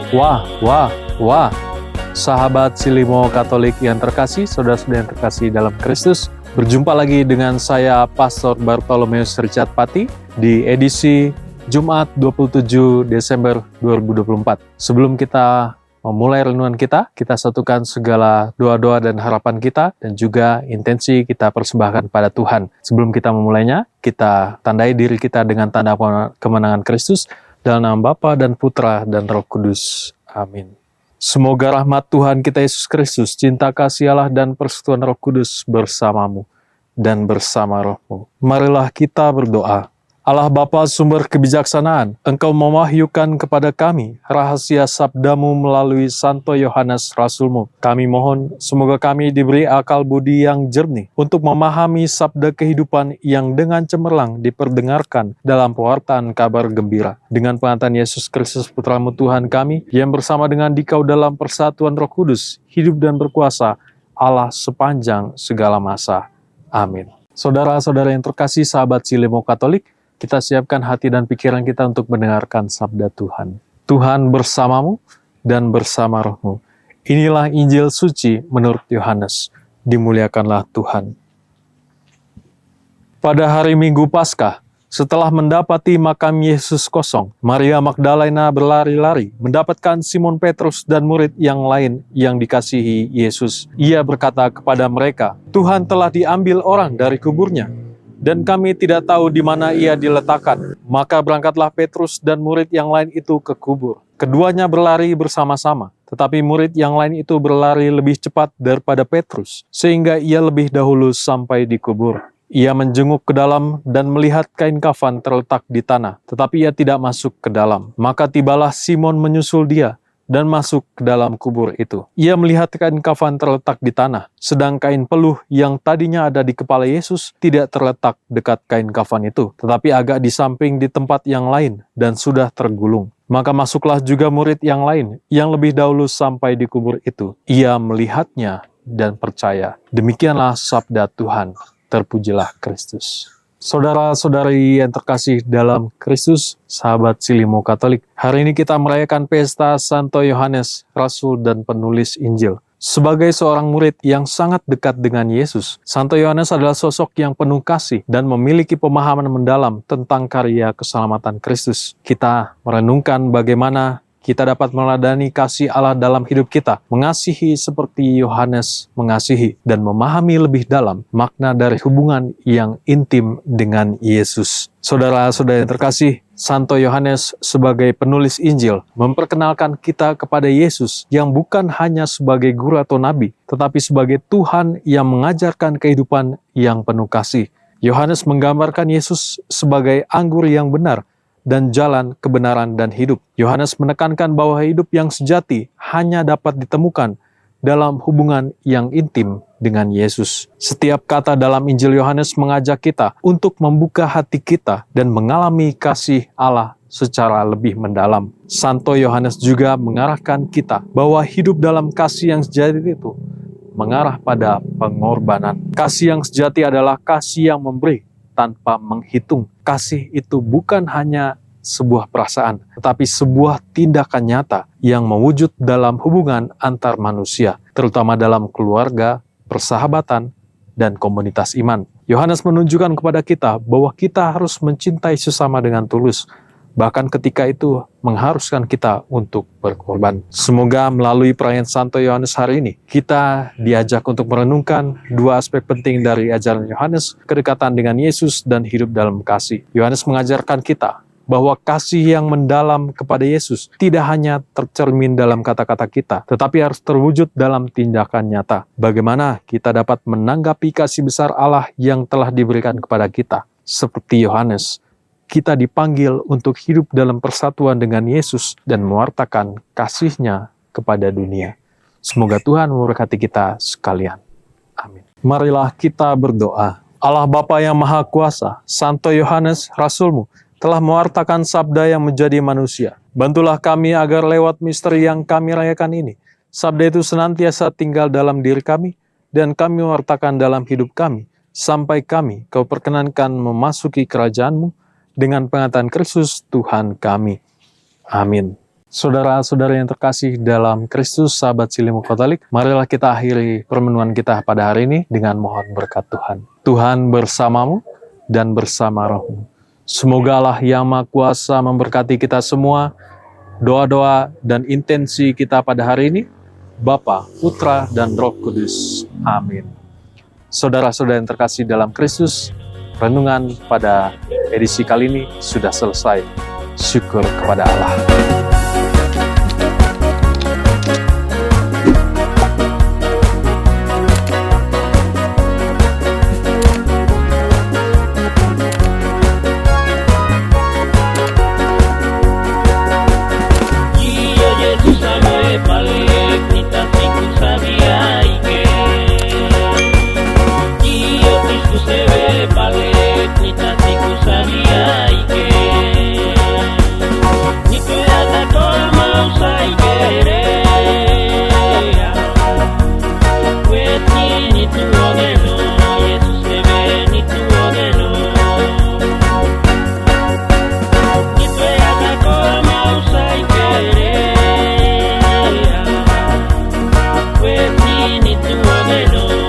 Wah, sahabat Silimo Katolik yang terkasih, saudara-saudara yang terkasih dalam Kristus, berjumpa lagi dengan saya, Pastor Bartolomeus Richard Pati, di edisi Jumat 27 Desember 2024. Sebelum kita memulai renungan kita satukan segala doa-doa dan harapan kita, dan juga intensi kita persembahkan pada Tuhan. Sebelum kita memulainya, kita tandai diri kita dengan tanda kemenangan Kristus, dalam nama Bapa dan Putra dan Roh Kudus. Amin. Semoga rahmat Tuhan kita Yesus Kristus, cinta kasih Allah dan persekutuan Roh Kudus bersamamu dan bersama rohmu. Marilah kita berdoa. Allah Bapa sumber kebijaksanaan, Engkau mewahyukan kepada kami rahasia sabdamu melalui Santo Yohanes Rasulmu. Kami mohon semoga kami diberi akal budi yang jernih untuk memahami sabda kehidupan yang dengan cemerlang diperdengarkan dalam pewartaan kabar gembira. Dengan pengantin Yesus Kristus Putramu Tuhan kami, yang bersama dengan Dikau dalam persatuan Roh Kudus, hidup dan berkuasa Allah sepanjang segala masa. Amin. Saudara-saudara yang terkasih, sahabat Silimo Katolik, kita siapkan hati dan pikiran kita untuk mendengarkan sabda Tuhan. Tuhan bersamamu dan bersama rohmu. Inilah Injil suci menurut Yohanes. Dimuliakanlah Tuhan. Pada hari Minggu Paskah, setelah mendapati makam Yesus kosong, Maria Magdalena berlari-lari mendapatkan Simon Petrus dan murid yang lain yang dikasihi Yesus. Ia berkata kepada mereka, "Tuhan telah diambil orang dari kuburnya, dan kami tidak tahu di mana ia diletakkan." Maka berangkatlah Petrus dan murid yang lain itu ke kubur. Keduanya berlari bersama-sama, tetapi murid yang lain itu berlari lebih cepat daripada Petrus, sehingga ia lebih dahulu sampai di kubur. Ia menjenguk ke dalam dan melihat kain kafan terletak di tanah, tetapi ia tidak masuk ke dalam. Maka tibalah Simon menyusul dia dan masuk ke dalam kubur itu. Ia melihat kain kafan terletak di tanah, sedang kain peluh yang tadinya ada di kepala Yesus tidak terletak dekat kain kafan itu, tetapi agak di samping di tempat yang lain dan sudah tergulung. Maka masuklah juga murid yang lain yang lebih dahulu sampai di kubur itu. Ia melihatnya dan percaya. Demikianlah sabda Tuhan. Terpujilah Kristus. Saudara-saudari yang terkasih dalam Kristus, sahabat Silimo Katolik, hari ini kita merayakan pesta Santo Yohanes, Rasul dan penulis Injil. Sebagai seorang murid yang sangat dekat dengan Yesus, Santo Yohanes adalah sosok yang penuh kasih dan memiliki pemahaman mendalam tentang karya keselamatan Kristus. Kita merenungkan bagaimana kita dapat meneladani kasih Allah dalam hidup kita, mengasihi seperti Yohanes mengasihi, dan memahami lebih dalam makna dari hubungan yang intim dengan Yesus. Saudara-saudara yang terkasih, Santo Yohanes sebagai penulis Injil memperkenalkan kita kepada Yesus yang bukan hanya sebagai guru atau nabi, tetapi sebagai Tuhan yang mengajarkan kehidupan yang penuh kasih. Yohanes menggambarkan Yesus sebagai anggur yang benar dan jalan kebenaran dan hidup. Yohanes menekankan bahwa hidup yang sejati hanya dapat ditemukan dalam hubungan yang intim dengan Yesus. Setiap kata dalam Injil Yohanes mengajak kita untuk membuka hati kita dan mengalami kasih Allah secara lebih mendalam. Santo Yohanes juga mengarahkan kita bahwa hidup dalam kasih yang sejati itu mengarah pada pengorbanan. Kasih yang sejati adalah kasih yang memberi tanpa menghitung. Kasih itu bukan hanya sebuah perasaan, tetapi sebuah tindakan nyata yang mewujud dalam hubungan antar manusia, terutama dalam keluarga, persahabatan, dan komunitas iman. Yohanes menunjukkan kepada kita bahwa kita harus mencintai sesama dengan tulus, bahkan ketika itu mengharuskan kita untuk berkorban. Semoga melalui perayaan Santo Yohanes hari ini, kita diajak untuk merenungkan dua aspek penting dari ajaran Yohanes, kedekatan dengan Yesus dan hidup dalam kasih. Yohanes mengajarkan kita bahwa kasih yang mendalam kepada Yesus tidak hanya tercermin dalam kata-kata kita, tetapi harus terwujud dalam tindakan nyata. Bagaimana kita dapat menanggapi kasih besar Allah yang telah diberikan kepada kita? Seperti Yohanes, kita dipanggil untuk hidup dalam persatuan dengan Yesus dan mewartakan kasih-Nya kepada dunia. Semoga Tuhan memberkati kita sekalian. Amin. Marilah kita berdoa. Allah Bapa yang Maha Kuasa, Santo Yohanes, Rasul-Mu, telah mewartakan sabda yang menjadi manusia. Bantulah kami agar lewat misteri yang kami rayakan ini, sabda itu senantiasa tinggal dalam diri kami, dan kami mewartakan dalam hidup kami, sampai kami Kau perkenankan memasuki kerajaan-Mu dengan pengasihan Kristus Tuhan kami. Amin. Saudara-saudara yang terkasih dalam Kristus, sahabat Silimu Katolik, marilah kita akhiri permenuhan kita pada hari ini dengan mohon berkat Tuhan. Tuhan bersamamu dan bersama rohmu. Semoga Allah yang Maha Kuasa memberkati kita semua, doa-doa dan intensi kita pada hari ini, Bapa, Putra, dan Roh Kudus. Amin. Saudara-saudara yang terkasih dalam Kristus, renungan pada edisi kali ini sudah selesai. Syukur kepada Allah. Ni tu